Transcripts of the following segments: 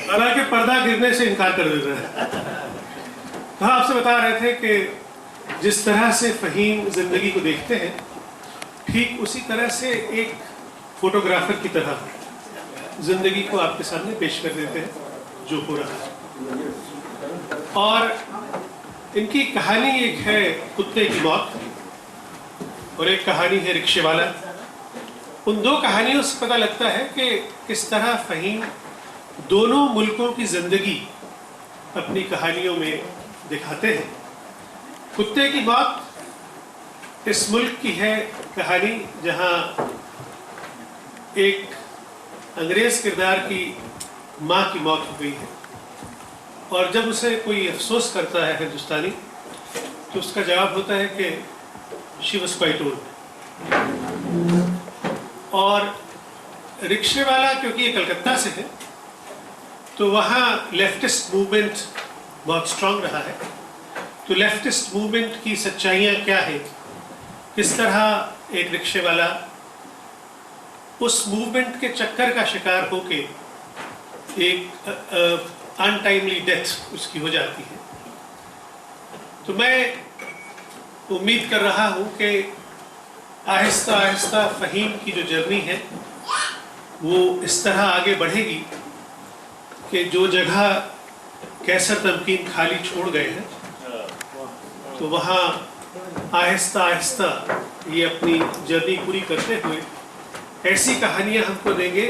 हालांकि पर्दा गिरने से इनकार कर देता है। तो आपसे बता रहे थे कि जिस तरह से फ़हीम ज़िंदगी को देखते हैं, ठीक उसी तरह से एक फोटोग्राफर की तरह ज़िंदगी को आपके सामने पेश कर देते हैं जो हो रहा है। और इनकी कहानी एक है कुत्ते की मौत और एक कहानी है रिक्शे वाला। उन दो कहानियों से पता लगता है कि किस तरह फ़हीम दोनों मुल्कों की ज़िंदगी अपनी कहानियों में दिखाते हैं। कुत्ते की मौत इस मुल्क की है कहानी जहां एक अंग्रेज़ किरदार की माँ की मौत हो गई है और जब उसे कोई अफसोस करता है हिंदुस्तानी तो उसका जवाब होता है कि शी वॉज क्वाइट ओल्ड। और रिक्शे वाला क्योंकि ये कलकत्ता से है तो वहाँ लेफ्टिस्ट मूवमेंट बहुत स्ट्रांग रहा है। तो लेफ्टिस्ट मूवमेंट की सच्चाइयाँ क्या है, किस तरह एक रिक्शे वाला उस मूवमेंट के चक्कर का शिकार होके एक अनटाइमली डेथ उसकी हो जाती है। तो मैं उम्मीद कर रहा हूँ कि आहिस्ता आहिस्ता फ़हीम की जो जर्नी है वो इस तरह आगे बढ़ेगी कि जो जगह कैसर तमकीन खाली छोड़ गए हैं तो वहाँ आहिस्ता आहिस्ता ये अपनी जर्नी पूरी करते हुए ऐसी कहानियाँ हमको देंगे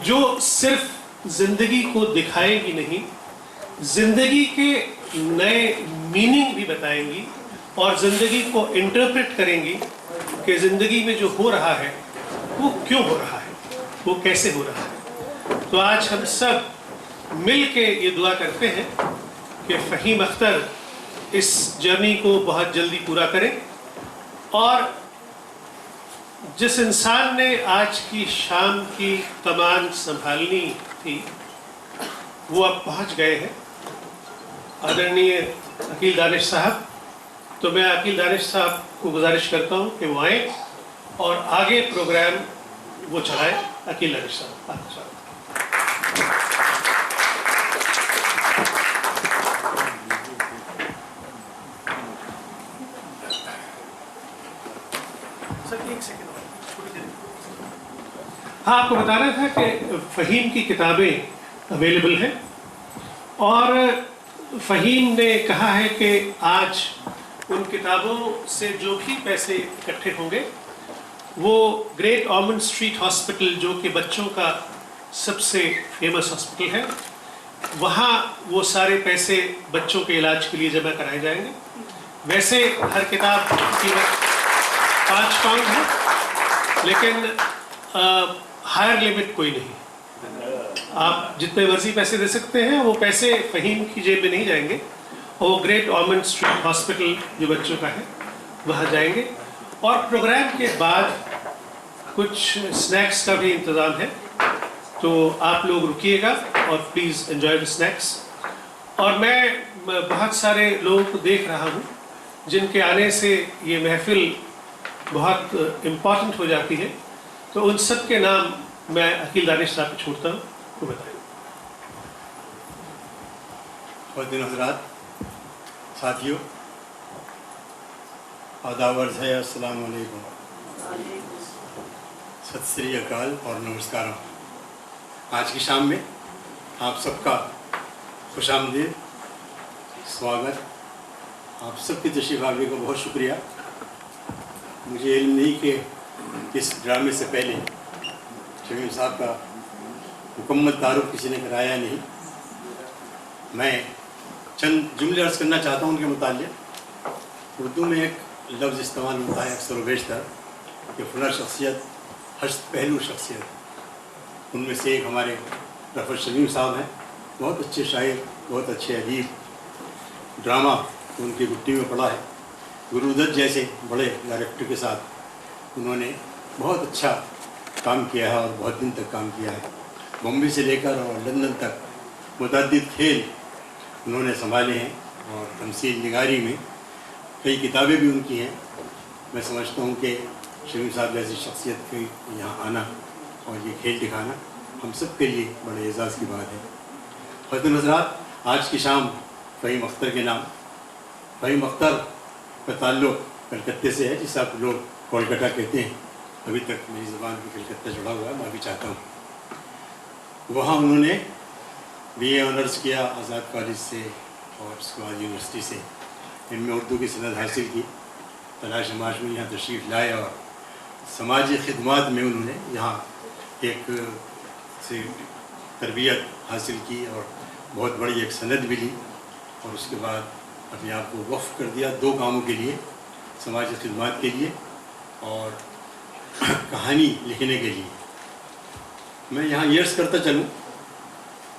जो सिर्फ ज़िंदगी को दिखाएंगी नहीं, ज़िंदगी के नए मीनिंग भी बताएंगी और ज़िंदगी को इंटरप्रेट करेंगी कि ज़िंदगी में जो हो रहा है वो क्यों हो रहा है, वो कैसे हो रहा है। तो आज हम सब मिल के ये दुआ करते हैं कि फ़हीम अख्तर इस जर्नी को बहुत जल्दी पूरा करें और जिस इंसान ने आज की शाम की कमान संभालनी थी वो अब पहुंच गए हैं, आदरणीय अकील दानिश साहब। तो मैं अकील दानिश साहब को गुजारिश करता हूं कि वो आए और आगे प्रोग्राम वो चलाएं। अकील दानिश साहब, आपका स्वागत। हाँ, आपको बताना था कि फ़हीम की किताबें अवेलेबल हैं और फ़हीम ने कहा है कि आज उन किताबों से जो भी पैसे इकट्ठे होंगे वो ग्रेट ऑर्मंड स्ट्रीट हॉस्पिटल जो कि बच्चों का सबसे फेमस हॉस्पिटल है, वहाँ वो सारे पैसे बच्चों के इलाज के लिए जमा कराए जाएंगे। वैसे हर किताब की कीमत 5 पाउंड है लेकिन हायर लिमिट कोई नहीं, आप जितने मर्जी पैसे दे सकते हैं। वो पैसे फ़हीम की जेब में नहीं जाएंगे, वो ग्रेट ऑर्मंड स्ट्रीट हॉस्पिटल जो बच्चों का है वहाँ जाएंगे। और प्रोग्राम के बाद कुछ स्नैक्स का भी इंतज़ाम है, तो आप लोग रुकिएगा और प्लीज़ एंजॉय द स्नैक्स। और मैं बहुत सारे लोगों को देख रहा हूँ जिनके आने से ये महफिल बहुत इम्पॉर्टेंट हो जाती है, तो उन सब के नाम मैं अकील दानिश साहब को छोड़ता हूँ, वो बताएं। खुवातीन हज़रात, साथियों, आदाब अर्ज़ है, अस्सलाम वालेकुम, सत श्री अकाल और नमस्कार। आज की शाम में आप सबका खुशामदीद, स्वागत। आप सबकी तशरीफ़ आने को बहुत शुक्रिया। मुझे इल्म नहीं कि इस ड्रामे से पहले शमीम साहब का मुकम्मल तारुफ किसी ने कराया नहीं। मैं चंद जुमले अर्ज़ करना चाहता हूँ उनके मुताल्लिक़। उर्दू में एक लफ्ज़ इस्तेमाल होता है अक्सर बेशतर कि फ़लाँ शख्सियत हस्त पहलू शख्सियत। उनमें से एक हमारे रफ़त शमीम साहब हैं, बहुत अच्छे शायर, बहुत अच्छे अदीब। ड्रामा उनकी गुट्टी में पड़ा है। गुरुदत्त जैसे बड़े डायरेक्टर के साथ उन्होंने बहुत अच्छा काम किया है और बहुत दिन तक काम किया है। बॉम्बे से लेकर और लंदन तक मुतअद्दिद खेल उन्होंने संभाले हैं और तमसील निगारी में कई किताबें भी उनकी हैं। मैं समझता हूँ कि शमीम साहब जैसी शख्सियत के यहाँ आना और ये खेल दिखाना हम सब के लिए बड़े एजाज़ की बात है। حضرت حضرات، آج کی شام فہیم اختر کے نام. فہیم اختر کا تعلق کلکتے سے ہے، جسے آپ لوگ کولکتہ کہتے ہیں. ابھی تک میری زبان بھی کلکتہ جڑا ہوا ہے، میں بھی چاہتا ہوں. وہاں انہوں نے بی اے آنرس کیا آزاد کالج سے، اور اس کے بعد یونیورسٹی سے ان میں اردو کی سند حاصل کی. تلاش معاش میں یہاں تشریف لائے اور سماجی خدمات میں انہوں نے یہاں ایک سے تربیت حاصل کی اور بہت بڑی ایک سند بھی لی، اور اس کے بعد اپنے آپ کو وقف کر دیا 2 کاموں کے لیے، سماجی خدمات کے لیے اور کہانی لکھنے کے لیے. میں یہاں یہ عرض کرتا چلوں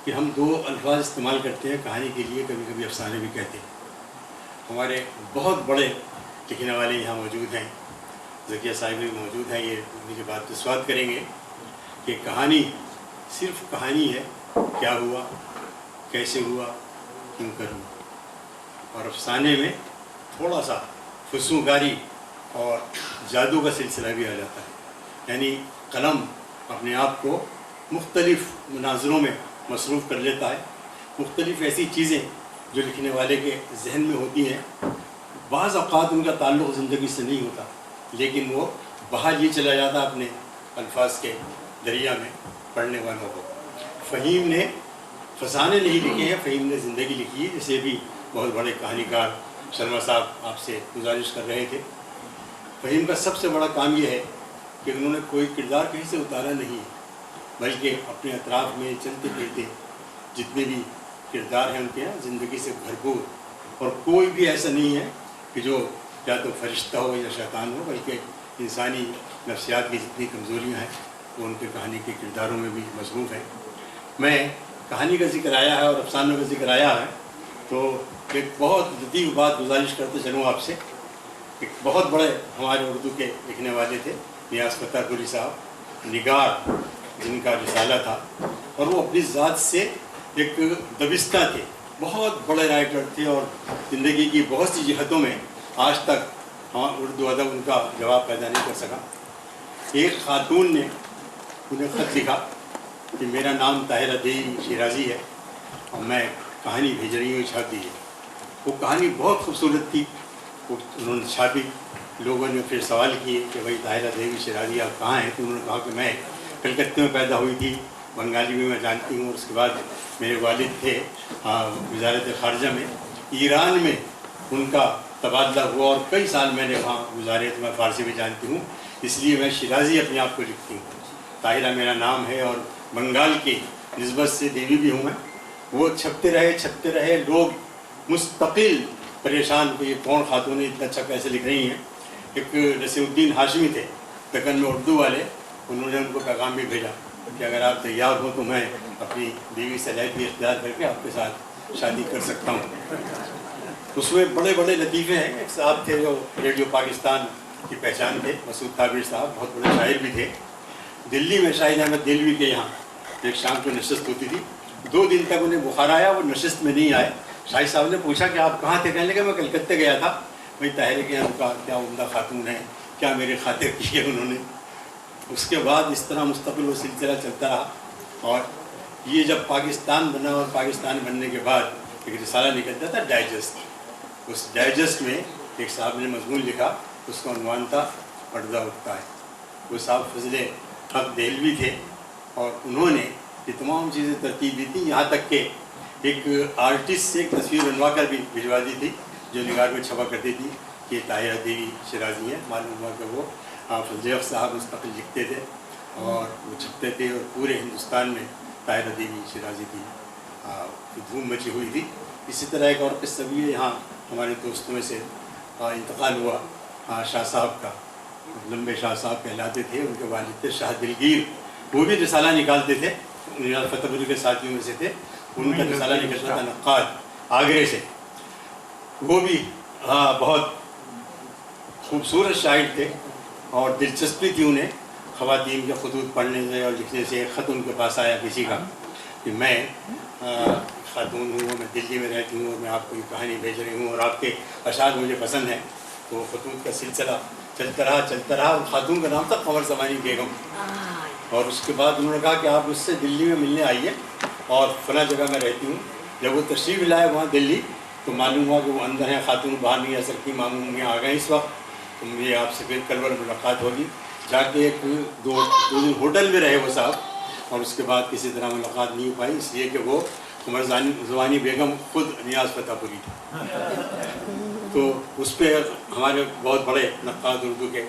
کہ ہم 2 الفاظ استعمال کرتے ہیں کہانی کے لیے، کبھی کبھی افسانے بھی کہتے ہیں. ہمارے بہت بڑے لکھنے والے یہاں موجود ہیں، ذکیہ صاحب بھی موجود ہیں، یہ مجھے بات پہ سوال کریں گے کہ کہانی صرف کہانی ہے، کیا ہوا، کیسے ہوا، کیوں کر ہوا. اور افسانے میں تھوڑا سا فسوگاری اور جادو کا سلسلہ بھی آ جاتا ہے، یعنی قلم اپنے آپ کو مختلف مناظروں میں مصروف کر لیتا ہے. مختلف ایسی چیزیں جو لکھنے والے کے ذہن میں ہوتی ہیں، بعض اوقات ان کا تعلق زندگی سے نہیں ہوتا، لیکن وہ باہر یہ چلا جاتا اپنے الفاظ کے دریا میں پڑھنے والوں کو. فہیم نے فسانے نہیں لکھے ہیں، فہیم نے زندگی لکھی ہے، جسے بھی بہت بڑے کہانی کار شرما صاحب آپ سے گزارش کر رہے تھے. فہیم کا سب سے بڑا کام یہ ہے کہ انہوں نے کوئی کردار کہیں سے اتارا نہیں ہے، بلکہ اپنے اطراف میں چلتے پھرتے جتنے بھی کردار ہیں ان کے یہاں زندگی سے بھرپور، اور کوئی بھی ایسا نہیں ہے کہ جو یا تو فرشتہ ہو یا شیطان ہو، بلکہ انسانی نفسیات کی جتنی کمزوریاں ہیں وہ ان کے کہانی کے کرداروں میں بھی مصروف ہیں. میں کہانی کا ذکر آیا ہے اور افسانوں کا ذکر آیا ہے تو ایک بہت لطیف بات گزارش کرتے چلوں آپ سے. ایک بہت بڑے ہمارے اردو کے لکھنے والے تھے نیاز فتح پوری صاحب، نگار جن کا رسالہ تھا، اور وہ اپنی ذات سے ایک دبستہ تھے، بہت بڑے رائٹر تھے، اور زندگی کی بہت سی جہتوں میں آج تک اردو ادب ان کا جواب پیدا نہیں کر سکا. ایک خاتون نے انہیں خط لکھا کہ میرا نام طاہرہ دیوی شیرازی ہے اور میں کہانی بھیج رہی ہوں، چھاپ دیجیے. وہ کہانی بہت خوبصورت تھی، وہ انہوں نے چھاپی. لوگوں نے پھر سوال کیے کہ بھائی طاہرہ دیوی شیرازی آپ کہاں ہیں؟ تو انہوں نے کہا کہ میں کلکتے میں پیدا ہوئی تھی، بنگالی میں جانتی ہوں، اور اس کے بعد میرے والد تھے وزارت خارجہ میں، ایران میں ان کا تبادلہ ہوا اور کئی سال میں نے وہاں گزارے، تو میں فارسی بھی جانتی ہوں، اس لیے میں شیرازی اپنے آپ کو لکھتی ہوں. طاہرہ میرا نام ہے اور بنگال کی نسبت سے دیوی بھی ہوں میں. وہ چھپتے رہے، لوگ مستقل پریشان کہ یہ کون خاتون اتنا اچھا کیسے لکھ رہی ہیں. ایک نصیر الدین ہاشمی تھے دکن میں اردو والے، انہوں نے ان کو پیغام بھی بھیجا کہ اگر آپ تیار ہو تو میں اپنی بیوی سے علیحدگی اختیار کر کے آپ کے ساتھ شادی کر سکتا ہوں. اس میں بڑے بڑے لطیفے ہیں. ایک صاحب تھے جو ریڈیو پاکستان کی پہچان تھے، مسعود طابر صاحب، بہت بڑے شاعر بھی تھے. دلی میں شاہد احمد دہلوی کے یہاں ایک شام کو نشست ہوتی تھی، 2 دن تک انہیں بخار آیا، وہ نشست میں نہیں آئے. شاہد صاحب نے پوچھا کہ آپ کہاں تھے؟ کہنے لگے میں کلکتے گیا تھا. بھائی طاہرہ کے یہاں کا کیا عمدہ خاتون ہے، کیا میرے خاطر کی ہے انہوں نے. اس کے بعد اس طرح مستقل وہ سلسلہ چلتا رہا، اور یہ جب پاکستان بنا اور پاکستان بننے کے بعد ایک رسالہ نکلتا تھا ڈائجسٹ. اس ڈائجسٹ میں ایک صاحب نے مضمون لکھا، اس کا عنوان تھا پردہ اٹھتا ہے. وہ صاحب فضل حق دہلوی تھے، اور انہوں نے یہ تمام چیزیں ترتیب دی تھیں، یہاں تک کہ ایک آرٹسٹ سے ایک تصویر بنوا کر بھی بھجوا دی تھی جو نگار میں چھپا کرتی تھی کہ طاہرہ دیوی شیرازی ہے. معلوم ہوا کہ وہ فضل حق صاحب مستقل لکھتے تھے اور وہ چھپتے تھے، اور پورے ہندوستان میں طاہرہ دیوی شیرازی کی دھوم مچی ہوئی تھی. اسی طرح ایک اور قصہ بھی ہے، یہاں ہمارے دوستوں میں سے انتقال ہوا شاہ صاحب کا، لمبے شاہ صاحب کہلاتے تھے. ان کے والد تھے شاہ دلگیر، وہ بھی رسالہ نکالتے تھے، نیاز فتح پوری کے ساتھیوں میں سے تھے. ان کا رسالہ نکلتا تھا نقاد آگرے سے. وہ بھی بہت خوبصورت شاعر تھے، اور دلچسپی تھی انہیں خواتین کے خطوط پڑھنے سے اور لکھنے سے. ایک خط ان کے پاس آیا کسی کا کہ میں خاتون ہوں، میں دلی میں رہتی ہوں، اور میں آپ کو یہ کہانی بھیج رہی ہوں، اور آپ کے اشعار مجھے پسند ہیں. تو خطوط کا سلسلہ چلتا رہا. اور خاتون کا نام تھا قمر زمانی بیگم. اور اس کے بعد انہوں نے کہا کہ آپ اس سے دلی میں ملنے آئیے، اور فلاں جگہ میں رہتی ہوں. جب وہ تشریف لائے وہاں دلی تو معلوم ہوا کہ وہ اندر ہیں, خاتون باہر نہیں آ سکتی, ماموں میں آ گئے اس وقت. تو مجھے آپ سے پھر کل ور ملاقات ہوگی. جا کے ایک دو دن ہوٹل میں رہے وہ صاحب, اور اس کے بعد کسی طرح ملاقات نہیں ہو پائی, اس لیے کہ وہ عمر زمانی بیگم خود نیاز فتح پوری تھی. تو اس پہ ہمارے بہت بڑے نقاد اردو کے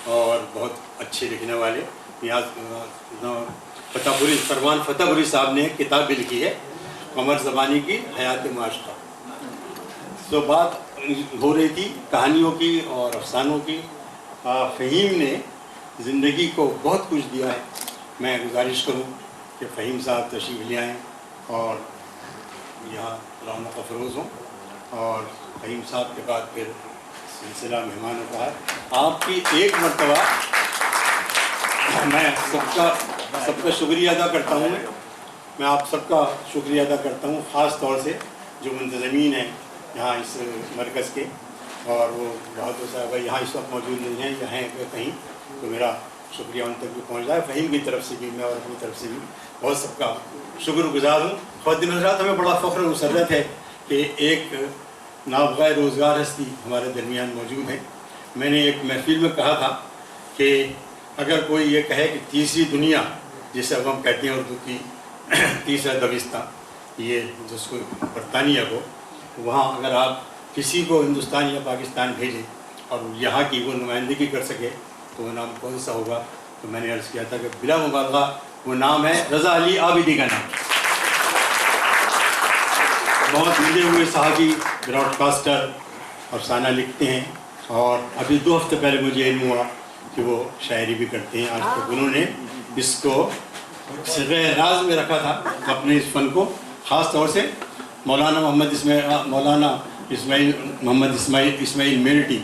اور بہت اچھے لکھنے والے نیاز فتح پوری, فرمان فتح پوری صاحب نے کتاب بھی لکھی ہے عمر زمانی کی حیات معاشرہ. تو بات ہو رہی تھی کہانیوں کی اور افسانوں کی. فہیم نے زندگی کو بہت کچھ دیا ہے. میں گزارش کروں کہ فہیم صاحب تشریف لے آئیں اور یہاں رونق افروز ہوں. اور فہیم صاحب کے بعد پھر سلسلہ مہمانوں کا ہے. آپ کی ایک مرتبہ میں سب کا شکریہ ادا کرتا ہوں. میں آپ سب کا شکریہ ادا کرتا ہوں, خاص طور سے جو منتظمین ہیں یہاں اس مرکز کے, اور وہ بہت صاحب یہاں اس وقت موجود نہیں ہیں یا ہیں کہیں, تو میرا شکریہ ان تک بھی پہنچ رہا ہے. فہیم کی طرف سے بھی میں اور اپنی طرف سے بھی بہت سب کا شکر گزار ہوں. خواتین حضرات, ہمیں بڑا فخر و مسرت ہے کہ ایک نابغہ روزگار ہستی ہمارے درمیان موجود ہے. میں نے ایک محفل میں کہا تھا کہ اگر کوئی یہ کہے کہ تیسری دنیا, جسے اب ہم کہتے ہیں اردو کی تیسرا دبستان, یہ جس کو برطانیہ کو, وہاں اگر آپ کسی کو ہندوستان یا پاکستان بھیجیں اور یہاں کی وہ نمائندگی کر سکے تو وہ نام کون سا ہوگا؟ تو میں نے عرض کیا تھا کہ بلا مبالغہ وہ نام ہے رضا علی عابدی کا نام. بہت ملے ہوئے صحافی, براڈ کاسٹر, افسانہ لکھتے ہیں, اور ابھی 2 ہفتے پہلے مجھے علم ہوا کہ وہ شاعری بھی کرتے ہیں. آج تک انہوں نے اس کو صیغہ راز میں رکھا تھا اپنے اس فن کو. خاص طور سے مولانا اسماعیل میرٹی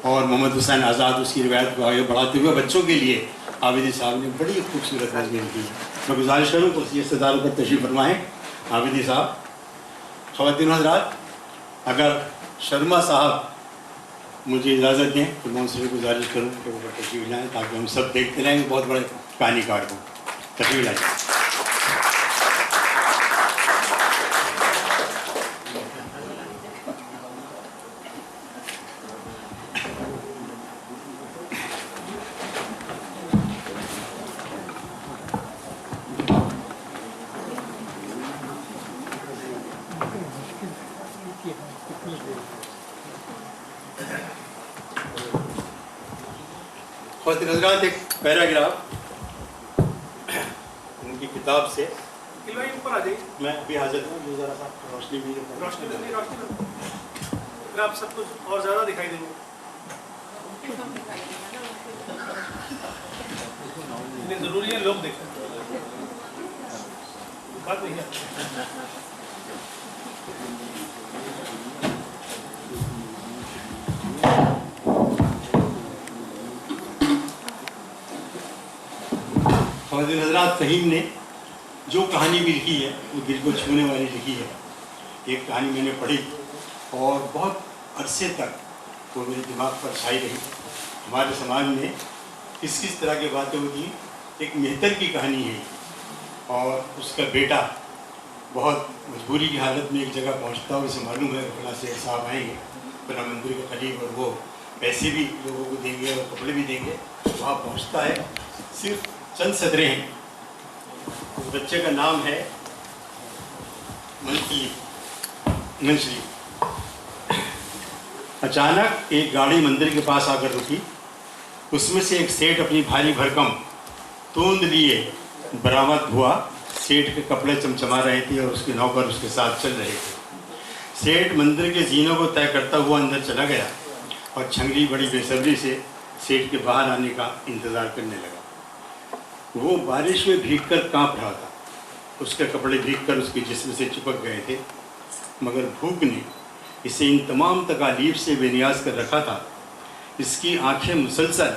اور محمد حسین آزاد اس کی روایت کو آگے بڑھاتے ہوئے بچوں کے لیے عابدی صاحب نے بڑی خوبصورت نظمیں کی. میں گزارش کروں کہ یہ صداروں پر تشریف فرمائیں عابدی صاحب. خواتین حضرات, اگر شرما صاحب مجھے اجازت دیں تو میں ان سے گزارش کروں کہ وہ تشریف لائیں تاکہ ہم سب دیکھتے رہیں. بہت بڑے کہانی کار ہوں. تشریف لائیں. خواتین حضرات, ایک پیراگراف ان کی کتاب سے. اوپر آ جائیے, میں ابھی حاضر ہوں, جو ذرا سا روشنی بھی آپ سب کچھ اور زیادہ دکھائی دیں گے. ضروری ہے لوگ دیکھیں, بات نہیں ہے. خواتین حضرات, فہیم نے جو کہانی بھی لکھی ہے وہ دل کو چھونے والی لکھی ہے. ایک کہانی میں نے پڑھی اور بہت عرصے تک وہ میرے دماغ پر چھائی رہی. ہمارے سماج میں کس طرح کی باتیں ہوتی ہیں. ایک مہتر کی کہانی ہے, اور اس کا بیٹا بہت مجبوری کی حالت میں ایک جگہ پہنچتا ہے, اور اسے معلوم ہے کہ فلاں شیخ صاحب آئیں گے فلاں مندر کے قریب, اور وہ پیسے بھی لوگوں کو دیں گے اور کپڑے بھی دیں گے. وہاں پہنچتا ہے, صرف چند صدرے ہیں. اس بچے کا نام ہے منشلی. اچانک ایک گاڑی مندر کے پاس آ کر رکی. اس میں سے ایک سیٹھ اپنی بھاری بھرکم توند لیے برآمد ہوا. سیٹھ کے کپڑے چمچما رہے تھے اور اس کے نوکر اس کے ساتھ چل رہے تھے. سیٹھ مندر کے زینوں کو طے کرتا ہوا اندر چلا گیا اور چھنگلی بڑی بے صبری سے سیٹھ کے باہر آنے کا انتظار کرنے لگا. وہ بارش میں بھیگ کر کانپ رہا تھا. اس کے کپڑے بھیگ کر اس کے جسم سے چپک گئے تھے, مگر بھوک نے اسے ان تمام تکالیف سے بے نیاز کر رکھا تھا. اس کی آنکھیں مسلسل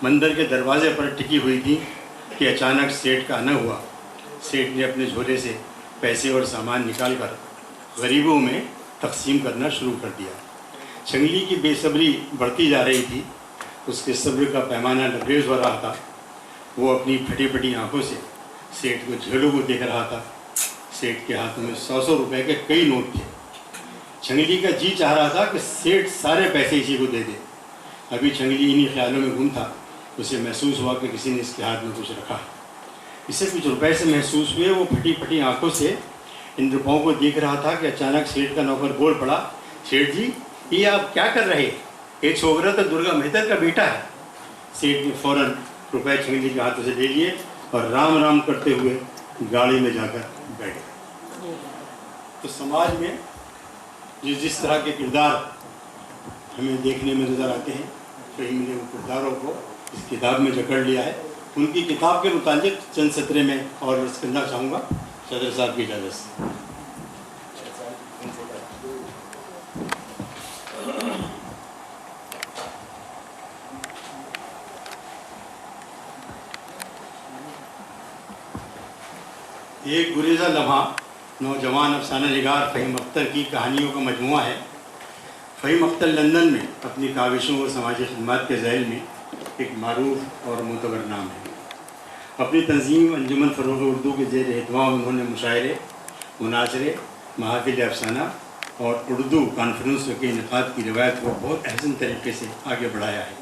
مندر کے دروازے پر ٹکی ہوئی تھیں کہ اچانک سیٹھ کا آنا ہوا. سیٹھ نے اپنے جھولے سے پیسے اور سامان نکال کر غریبوں میں تقسیم کرنا شروع کر دیا. چھنگلی کی بے صبری بڑھتی جا رہی تھی. اس کے صبر کا پیمانہ لبریز ہو رہا تھا. وہ اپنی پھٹی پھٹی آنکھوں سے سیٹھ کو جھولوں کو دیکھ رہا تھا. सेठ के हाथों में 100-100 रुपए के कई नोट थे। छंगली का जी चाह रहा था कि सेठ सारे पैसे इसी को दे दे। अभी छंगली इन्हीं ख्यालों में गुम था, उसे महसूस हुआ कि किसी ने इसके हाथ में कुछ रखा है। इसे कुछ रुपए से महसूस हुए। वो फटी फटी आंखों से इन रुपयों को देख रहा था कि अचानक सेठ का नौकर बोल पड़ा, सेठ जी ये आप क्या कर रहे हैं? ये छोकरा तो दुर्गा मेहतर का बेटा है। सेठ ने फौरन रुपए छंगली के हाथों से ले लिए और राम राम करते हुए गाड़ी में जाकर बैठ गए। तो समाज में जिस तरह के किरदार हमें देखने में नज़र आते हैं, फ़हीम ने उन किरदारों को इस किताब में जकड़ लिया है। उनकी किताब के मुतालिक चंद सतरे में और अर्ज़ करना चाहूँगा सदर साहब की इजाज़त से। एक गुरेज़ा लम्हा नौजवान अफसाना निगार फ़हीम अख्तर की कहानियों का मजमुआ है। फ़हीम अख्तर लंदन में अपनी काविशों और समाजी खिदमत के ज़ैल में एक मारूफ और मुतबर नाम है। अपनी तंजीम अंजुमन फ़रोग़ उर्दू के ज़ेर एहतमाम उन्होंने मुशायरे, मुनाज़रे, महफ़िल अफसाना और उर्दू कॉन्फ्रेंस के इनेकाद की रिवायत को बहुत अहसन तरीके से आगे बढ़ाया है।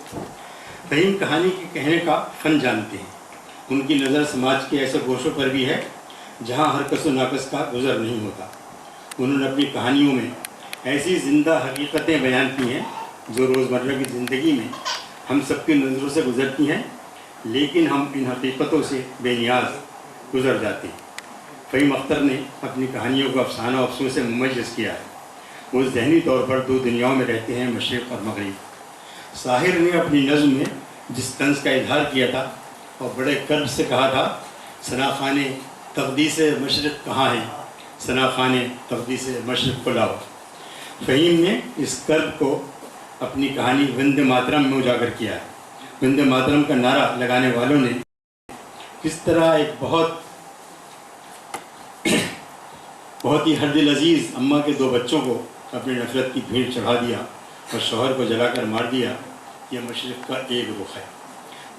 फ़हीम कहानी के कहने का फ़न जानते हैं। उनकी नज़र समाज के ऐसे गोशों पर भी है जहाँ हर कस व नाकस का गुज़र नहीं होता। उन्होंने अपनी कहानियों में ऐसी ज़िंदा हकीकतें बयान की हैं जो रोज़मर्रा की ज़िंदगी में हम सबकी नज़रों से गुज़रती हैं, लेकिन हम इन हकीकतों से बेनियाज गुज़र जाते हैं। फ़हीम अख्तर ने अपनी कहानियों को अफसाना अफसों से मुमय्यज़ किया है। वो ज़हनी तौर पर दो दुनियाओं में रहते हैं, मशरिक़ और मग़रिब। साहिर ने अपनी नज़्म में जिस तंज़ का इजहार किया था और बड़े कर्ब से कहा था, सनाख़ाने तक़दीस मशरिक़ कहाँ है, सनाख़ाने तक़दीस मशरिक़ को लाओ। फ़हीम ने इस कर्ब को अपनी कहानी वंदे मातरम में उजागर किया है। वंदे मातरम का नारा लगाने वालों ने किस तरह एक बहुत ही हरदिल अजीज़ अम्मा के दो बच्चों को अपनी नफ़रत की भीड़ चढ़ा दिया और शौहर को जलाकर मार दिया, यह मशरिक़ का एक रुख है।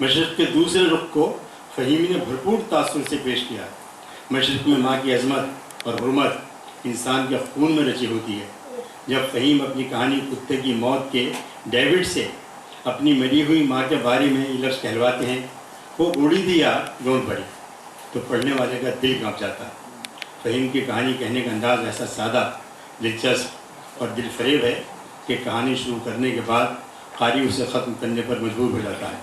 मशरिक़ के दूसरे रुख को फ़हीम ने भरपूर तासुर से पेश किया है। मशरिक़ में माँ की अज़मत और हुर्मत इंसान के खून में रची होती है। जब फ़हीम अपनी कहानी कुत्ते की मौत के डेविड से अपनी मरी हुई माँ के बारे में ये लफ्ज़ कहलवाते हैं, वो बूढ़ी थी या गौन पड़ी, तो पढ़ने वाले का दिल काँप जाता है। फ़हीम की कहानी कहने का अंदाज़ ऐसा सादा, दिलचस्प और दिलफरेब है कि कहानी शुरू करने के बाद क़ारी उसे ख़त्म करने पर मजबूर हो जाता है।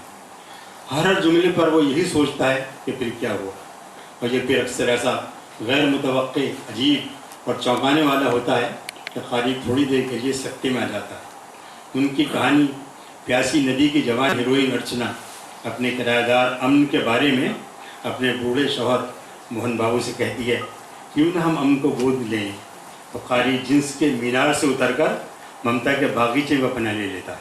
हर जुमले पर वो यही सोचता है कि फिर क्या हुआ, और ये फिर अक्सर ऐसा गैर मुतवक्के, अजीब और चौंकाने वाला होता है कि क़ारी थोड़ी देर के लिए सकते में आ जाता है। उनकी कहानी प्यासी नदी की जवान हीरोइन अर्चना अपने किराएदार अमन के बारे में अपने बूढ़े शौहर मोहन बाबू से कहती है, क्यों ना हम अमन को गोद लें। तो क़ारी जिन्स के मीनार से उतरकर ममता के बागीचे में पनाह ले लेता है।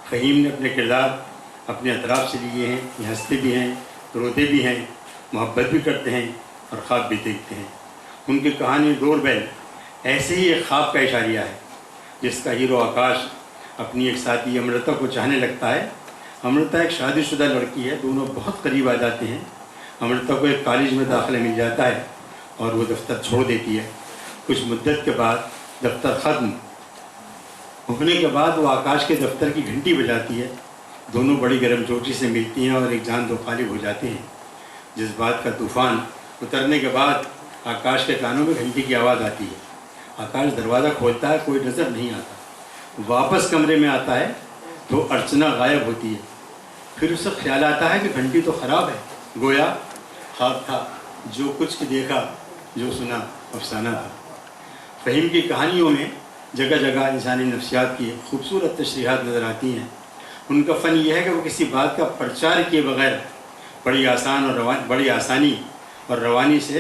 फ़हीम ने अपने किरदार अपने अतराफ़ से लिए हैं, ये हंसते भी हैं, रोते भी हैं, मोहब्बत भी करते हैं और ख्वाब भी देखते हैं। उनकी कहानी डोरबेल ऐसे ही एक ख्वाब का इशारिया है, जिसका हीरो आकाश अपनी एक साथी अमृता को चाहने लगता है। अमृता एक शादीशुदा लड़की है, दोनों बहुत करीब आ जाते हैं। अमृता को एक कॉलेज में दाखिला मिल जाता है और वो दफ्तर छोड़ देती है। कुछ मुद्दत के बाद दफ्तर ख़त्म होने के बाद वो आकाश के दफ्तर की घंटी बजाती है। दोनों बड़ी गर्मजोशी से मिलती हैं और एक जान दो खालिब हो जाते हैं। जज्बात का तूफ़ान उतरने के बाद आकाश के कानों में घंटी की आवाज़ आती है। आकाश दरवाज़ा खोलता है, कोई नज़र नहीं आता। वापस कमरे में आता है तो अर्चना गायब होती है। फिर उसे ख्याल आता है कि घंटी तो ख़राब है, गोया ख्वाब था, जो कुछ देखा जो सुना अफसाना था। फ़हीम की कहानियों में जगह जगह इंसानी नफ्सियात की खूबसूरत तशरीहात नज़र आती हैं। उनका फ़न यह है कि वो किसी बात का प्रचार किए बगैर बड़ी आसानी और रवानी से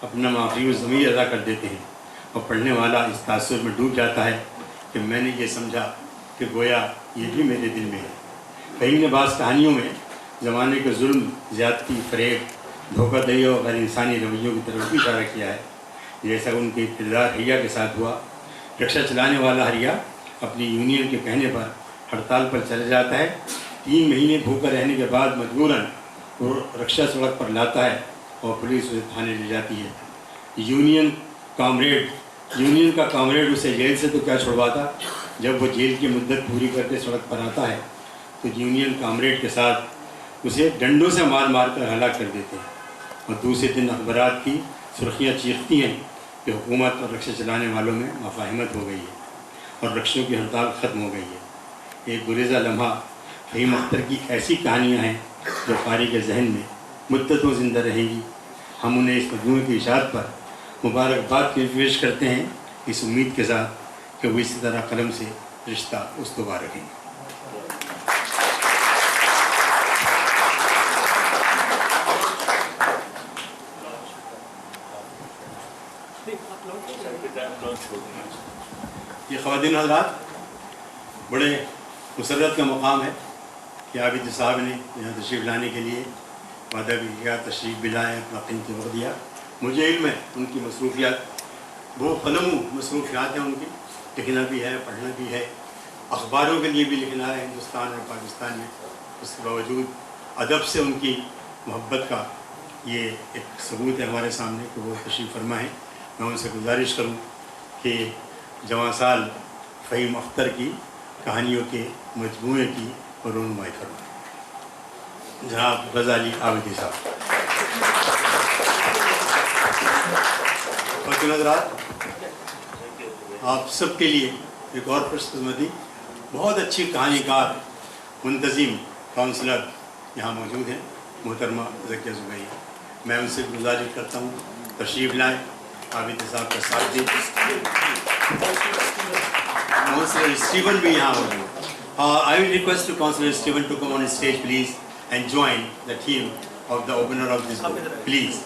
अपना माफ़ी ज़मीर अदा कर देते हैं और पढ़ने वाला इस तासुर में डूब जाता है कि मैंने ये समझा कि गोया ये भी मेरे दिल में है। फ़हीम ने बाज़ कहानियों में ज़माने के जुल्म, ज़्यादती, फ़रेब, धोखाधड़ी और गैर इंसानी रवैयों की तरफ भी इशारा किया है। जैसा उनके किरदार हरिया के साथ हुआ। रिक्शा चलाने वाला हरिया अपनी यूनियन के कहने पर हड़ताल पर चले जाता है। 3 महीने भूखा रहने के बाद मजबूरन वो रिक्शा सड़क पर लाता है और पुलिस उसे थाने ले जाती है। यूनियन का कॉमरेड उसे जेल से तो क्या छुड़वाता, जब वो जेल की मुद्दत पूरी करके सड़क पर आता है तो यूनियन कॉमरेड के साथ उसे डंडों से मार मार कर हलाक कर देते हैं। और दूसरे दिन अखबारात की सुर्खियाँ चीखती हैं कि हुकूमत और रक्शा चलाने वालों में मफाहिमत हो गई है और रक्षों की हड़ताल ख़त्म हो गई है। एक गुरेज़ा लम्हा फ़हीम अख्तर की ऐसी कहानियाँ हैं जो क़ारी के जहन में मुद्दतों ज़िंदा रहेंगी। हम उन्हें इस मजमूए की इशाअत पर मुबारकबाद पेश करते हैं, इस उम्मीद के साथ कि वो इसी तरह कलम से रिश्ता उस्तवार रखेंगे। ये ख़वातीन हज़रात, बड़े मुसर्रत का मकाम है कि आबिद साहब ने यहाँ तशरीफ़ लाने के लिए वादा भी किया, तशरीफ़ भी लाए, अपना कीमती वक्त दिया। मुझे इल्म है उनकी मसरूफ़ियात, वो क़लमों मसरूफ़ियात हैं उनकी, लिखना भी है, पढ़ना भी है, अखबारों के लिए भी लिखना है हिंदुस्तान और पाकिस्तान में। उसके बावजूद अदब से उनकी मोहब्बत का ये एक सबूत है हमारे सामने कि वो तशरीफ़ फरमा है। मैं उनसे गुजारिश करूँ कि जवां साल फ़हीम अख्तर की कहानियों के मजमूए की रुनमाई फरमाएं। जनाब गज़ाली आबिदी साहब। और हज़रात, आप सब के लिए एक और खुशकिस्मती, बहुत अच्छी कहानीकार, मुंतज़िम काउंसलर यहाँ मौजूद हैं, मोहतरमा ज़किया ज़ुबैरी। मैं उनसे गुजारिश करता हूँ तशरीफ़ लाएँ, आबिद साहब का साथ दें। काउंसलर स्टीवन भी यहाँ मौजूद। I will request to Councillor Stephen to come on stage, please, and join the team of the opener of this book, please.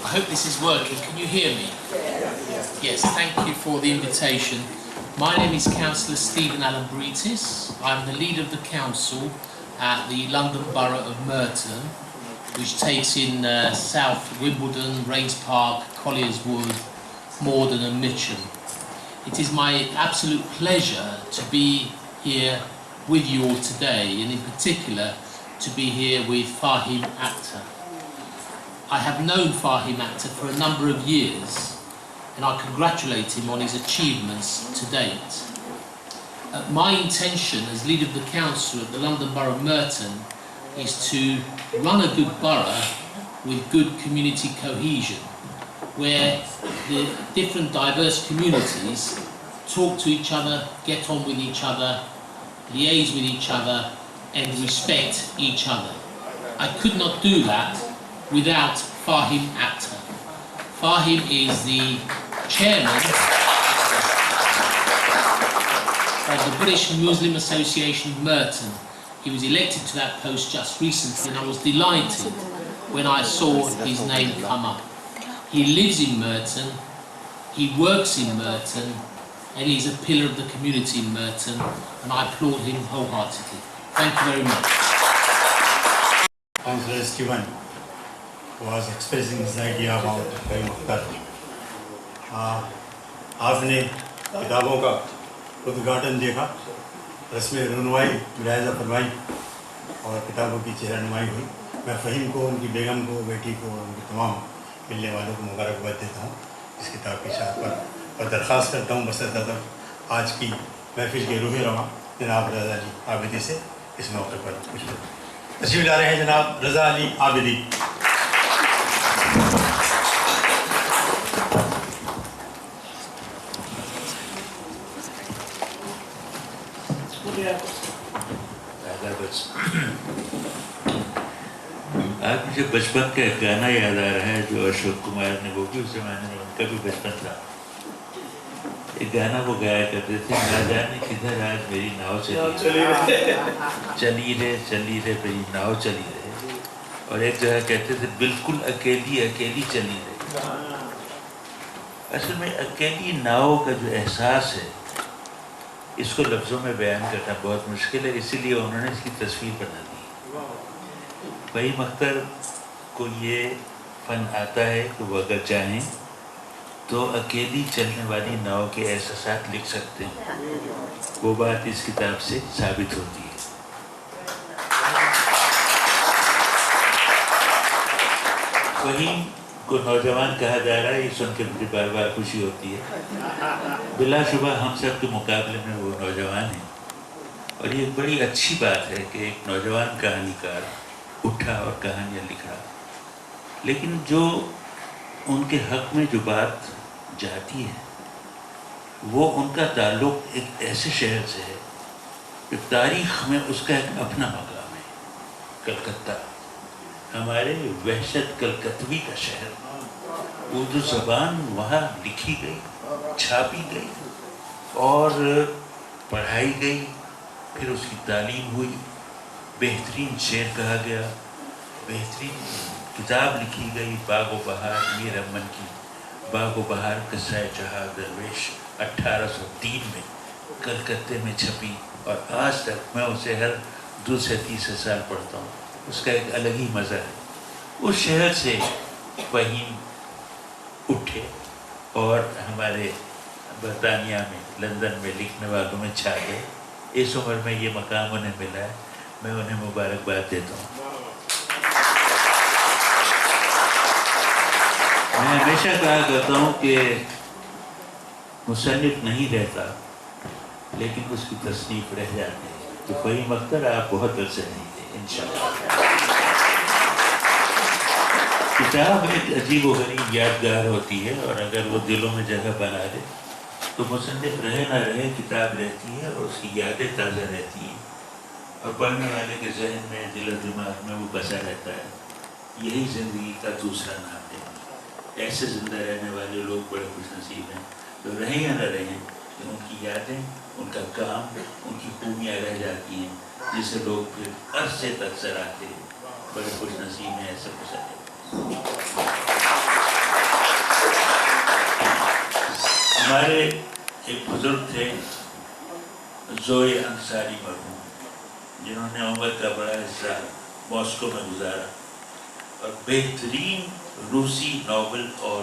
I hope this is working. Can you hear me? Yes, thank you for the invitation. My name is Councillor Stephen Alambritis. I'm the leader of the council at the London Borough of Merton, which takes in South Wimbledon, Rains Park, Colliers Wood, Morden and Mitcham. It is my absolute pleasure to be here with you all today, and in particular to be here with Fahim Akhtar. I have known Fahim Akhtar for a number of years, and I congratulate him on his achievements to date. My intention as leader of the council at the London Borough of Merton is to run a good borough with good community cohesion, where the different diverse communities talk to each other, get on with each other, liaise with each other, and respect each other. I could not do that without Fahim Akhtar. Fahim is the chairman of the British Muslim Association of Merton. He was elected to that post just recently, and I was delighted when I saw his name come up. He lives in Merton, he works in Merton, Ellie is a pillar of the community in Merton, and I applaud him wholeheartedly. Thank you very much. Councillor Stephen was expressing his idea about Fahim Akhtar. आपने किताबों का उद्घाटन देखा, रस्म रुनवाई मुलाहिजा फरमाई और किताबों की चेहरानुमाई हुई। मैं फ़हीम को, उनकी बेगम को, बेटी को, उनके तमाम मिलने वालों को मुबारकबाद देता हूँ इस किताब की शाह पर, और दरख्वास्त करता हूँ बसरत आज की महफिल के रूह रवां जनाब रज़ा अली आबिदी से इस मौके पर कुछ तशरीफ़ ला रहे हैं। जनाब रज़ा अली आबिदी। आज मुझे बचपन का एक गाना याद आ रहा है जो अशोक कुमार ने, वो भी उस जमाने में उनका भी बचपन था। एक गाना वो गाया करते थे, ना जाने किधर आज मेरी नाव चली रे मेरी नाव चली रहे। और एक जगह कहते थे बिल्कुल अकेली अकेली चली रहे। असल में अकेली नाव का जो एहसास है इसको लफ्ज़ों में बयान करना बहुत मुश्किल है, इसीलिए उन्होंने इसकी तस्वीर बना दी। फ़हीम अख्तर को ये फ़न आता है कि वो अगर चाहें तो अकेली चलने वाली नाव के एहसास लिख सकते हैं। वो बात इस किताब से साबित होती है। फ़हीम को नौजवान कहा जा रहा है, ये सुन के मुझे बार बार खुशी होती है। बिलाशुबा हम सब के मुकाबले में वो नौजवान हैं, और ये बड़ी अच्छी बात है कि एक नौजवान कहानीकार उठा और कहानियाँ लिखा। लेकिन जो उनके हक़ में जो बात जाती है वो उनका ताल्लुक़ एक ऐसे शहर से है कि तारीख़ में उसका एक अपना मकाम है। कलकत्ता, हमारे वहशत कलकत्वी का शहर। उर्दू ज़बान वहाँ लिखी गई, छापी गई और पढ़ाई गई, फिर उसकी तालीम हुई, बेहतरीन शेर कहा गया, बेहतरीन किताब लिखी गई। बाग व बहार, मीर अमन की बाग व बहार कसाए जहाँ दरवेश 1803 में कलकत्ते में छपी, और आज तक मैं उसे हर दूसरे तीसरे साल पढ़ता हूँ। उसका एक अलग ही मज़ा है। उस शहर से फ़हीम उठे और हमारे बरतानिया में, लंदन में लिखने वालों में छा गए। इस उम्र में ये मकाम उन्हें मिला है, मैं उन्हें मुबारकबाद देता हूँ। मैं हमेशा कहा करता हूँ कि मुसन्निफ़ नहीं रहता लेकिन उसकी तसनीफ़ रह जाती है। तो फ़हीम अख्तर आप बहुत अरसे नहीं थे, इंशाअल्लाह। किताब एक अजीब व गरीब यादगार होती है, और अगर वो दिलों में जगह बना दे तो मुसन्निफ़ रहे ना रहे किताब रहती है और उसकी यादें ताज़ा रहती हैं, और पढ़ने वाले के जहन में, दिल दिमाग में वो बसा रहता है। यही ज़िंदगी का दूसरा नाम है। ऐसे ज़िंदा रहने वाले लोग बड़े खुशनसीब हैं, तो रहें या न रहें कि उनकी यादें, उनका काम, उनकी खूबियाँ रह जाती हैं, जिसे लोग फिर अरसे तक सराहते हैं। बड़े खुशनसीब हैं ऐसे मुसन्निफ़। हमारे एक बुजुर्ग थे ज़ोए अंसारी मरहूम, जिन्होंने उम्र का बड़ा हिस्सा मॉस्को में गुजारा और बेहतरीन रूसी नावल और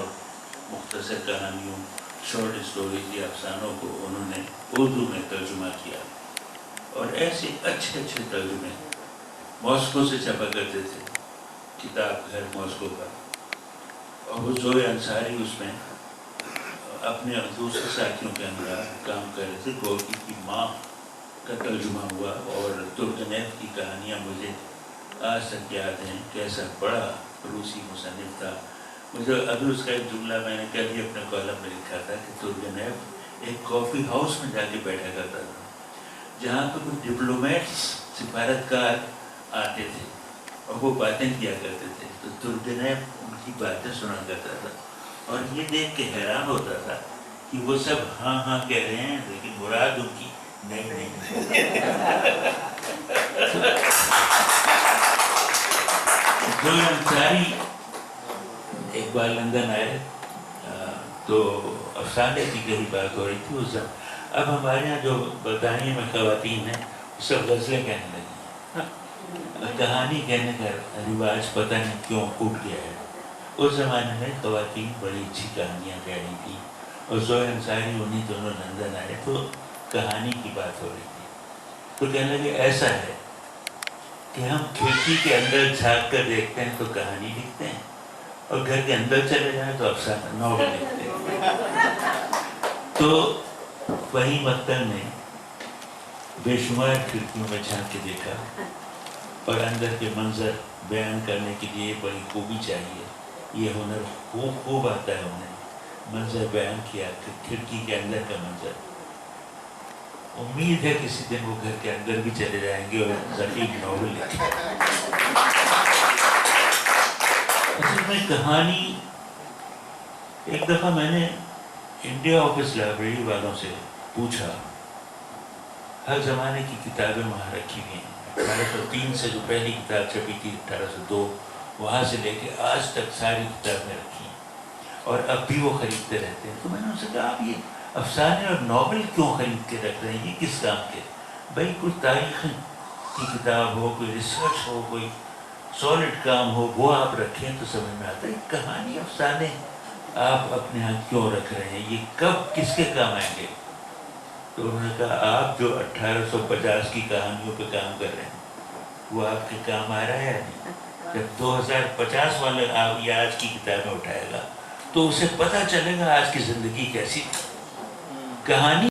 मुख्तसर कहानियों, शॉर्ट स्टोरीज या अफसानों को उन्होंने उर्दू में तर्जुमा किया, और ऐसे अच्छे अच्छे तर्जुमे मॉस्को से छपा करते थे, किताब घर मॉस्को का। और वो ज़ोए अंसारी उसमें अपने दूसरे साथियों के अंदर काम कर रहे थे। गोरकी की माँ का तर्जुमा हुआ, और तुर्गनेव की कहानियाँ मुझे आज तक याद हैं। कैसा बड़ा रूसी मुसन्निफ़ था। मुझे अभी उसका एक जुमला मैंने कल ही अपने कॉलम में लिखा था कि तुर्गनेव एक कॉफ़ी हाउस में जाके बैठा करता था, जहाँ पर कुछ डिप्लोमेट्स, सिफारतकार आते थे और वो बातें किया करते थे, तो तुर्गनेव उनकी बातें सुना करता था, और ये देख के हैरान होता था कि वो सब हाँ हाँ कह रहे हैं, लेकिन मुराद उनकी नहीं। ज़ोए अंसारी एक बार लंदन आए, تو افسانے کی کبھی بات ہو رہی تھی اس دن. اب ہمارے یہاں جو برطانیہ میں خواتین ہیں وہ سب غزلیں کہنے لگی ہیں. کہانی کہنے کا رواج پتہ نہیں کیوں اٹھ گیا ہے. اس زمانے میں خواتین بڑی اچھی کہانیاں کہہ رہی تھیں اور زوہر انصاری انہیں دونوں لندن آئے تو کہانی کی بات ہو رہی تھی. تو کہنے لگے ایسا ہے کہ ہم کھڑکی کے اندر جھانک کر دیکھتے ہیں تو کہانی لکھتے ہیں اور گھر کے اندر چلے جائیں تو افسانہ ناول لکھتے ہیں. تو وہی مکتب نے بے شمار کھڑکیوں میں جھانک کے دیکھا اور اندر کے منظر بیان کرنے کے لیے بڑی خوبی چاہیے. یہ ہنر خوب آتا ہے انہیں. منظر بیان کیا کہ کھڑکی کے اندر کا منظر. امید ہے کسی دن وہ گھر کے اندر بھی چلے جائیں گے اور ذخیق ناول لکھیں. اصل میں کہانی ایک دفعہ میں نے انڈیا آفس لائبریری والوں سے پوچھا. ہر زمانے کی کتابیں وہاں رکھی ہوئی ہیں. 1803 سے جو پہلی کتاب چھپی تھی 1802 وہاں سے لے کے آج تک ساری کتابیں رکھی ہیں اور اب بھی وہ خریدتے رہتے ہیں. تو میں نے ان سے کہا آپ یہ افسانے اور ناول کیوں خرید کے رکھ رہے ہیں, یہ کس کام کے؟ بھائی کوئی تاریخ کی کتاب ہو, کوئی ریسرچ ہو, کوئی سالڈ کام ہو, وہ آپ رکھیں تو سمجھ میں آتا ہے. کہانی افسانے آپ اپنے ہاں کیوں رکھ رہے ہیں, یہ کب کس کے کام آئیں گے؟ تو انہوں نے کہا آپ جو 1850 کی کہانیوں پہ کام کر رہے ہیں وہ آپ کے کام آ رہا ہے یا نہیں؟ جب 2050 والا آپ یہ آج کی کتابیں اٹھائے گا تو اسے پتہ چلے گا آج کی زندگی کیسی تھی. کہانی